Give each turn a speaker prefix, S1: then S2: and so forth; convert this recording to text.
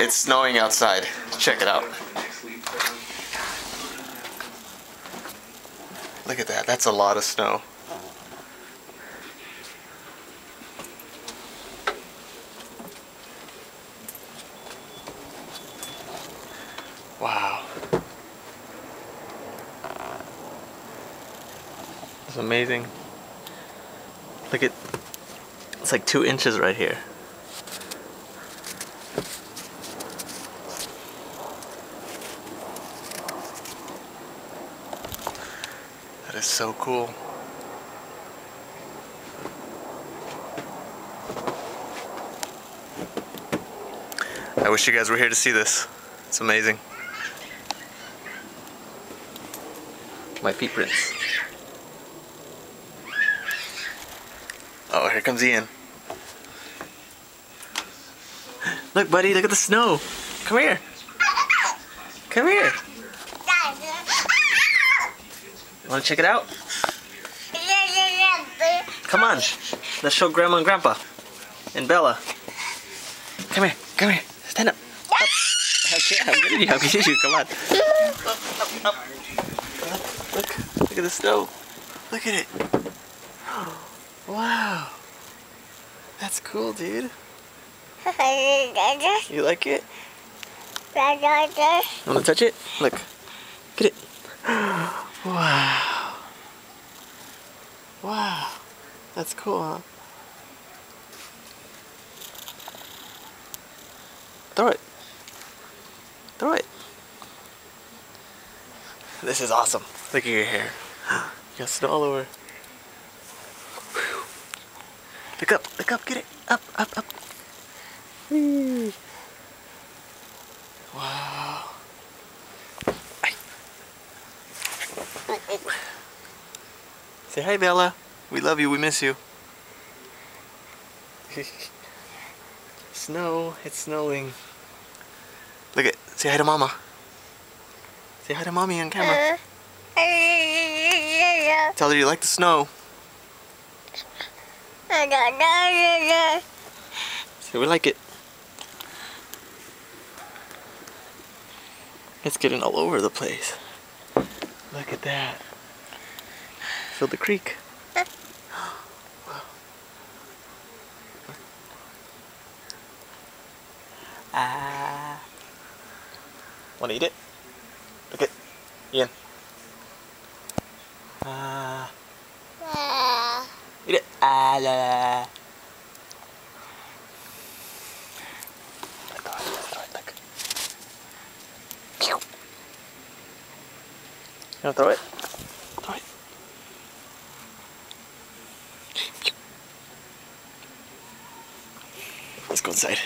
S1: It's snowing outside. Check it out. Look at that. That's a lot of snow. Wow. It's amazing. Look at, it's like 2 inches right here. That is so cool. I wish you guys were here to see this. It's amazing. My feet prints. Oh, here comes Ian. Look, buddy, look at the snow. Come here. Come here. Want to check it out? Come on. Let's show Grandma and Grandpa. And Bella. Come here. Come here. Stand up. Up. Okay, I'm getting you. I'm getting you. Come on. Up. Look at the snow. Look at it. Wow. That's cool, dude. You like it? Want to touch it? Look. Get it. Wow. Wow. That's cool, huh? Throw it. Throw it. This is awesome. Look at your hair. You got snow all over. Look up, get it. Up. Whee. Wow. Say hi, Bella. We love you, we miss you. Snow, it's snowing. Look at, say hi to Mama. Say hi to Mommy on camera. Tell her you like the snow. Say we like it. It's getting all over the place. Look at that. Fill the creek. Wanna eat it? Look at Ian. Eat it. La. Look. You wanna throw it? Throw it. Let's go inside.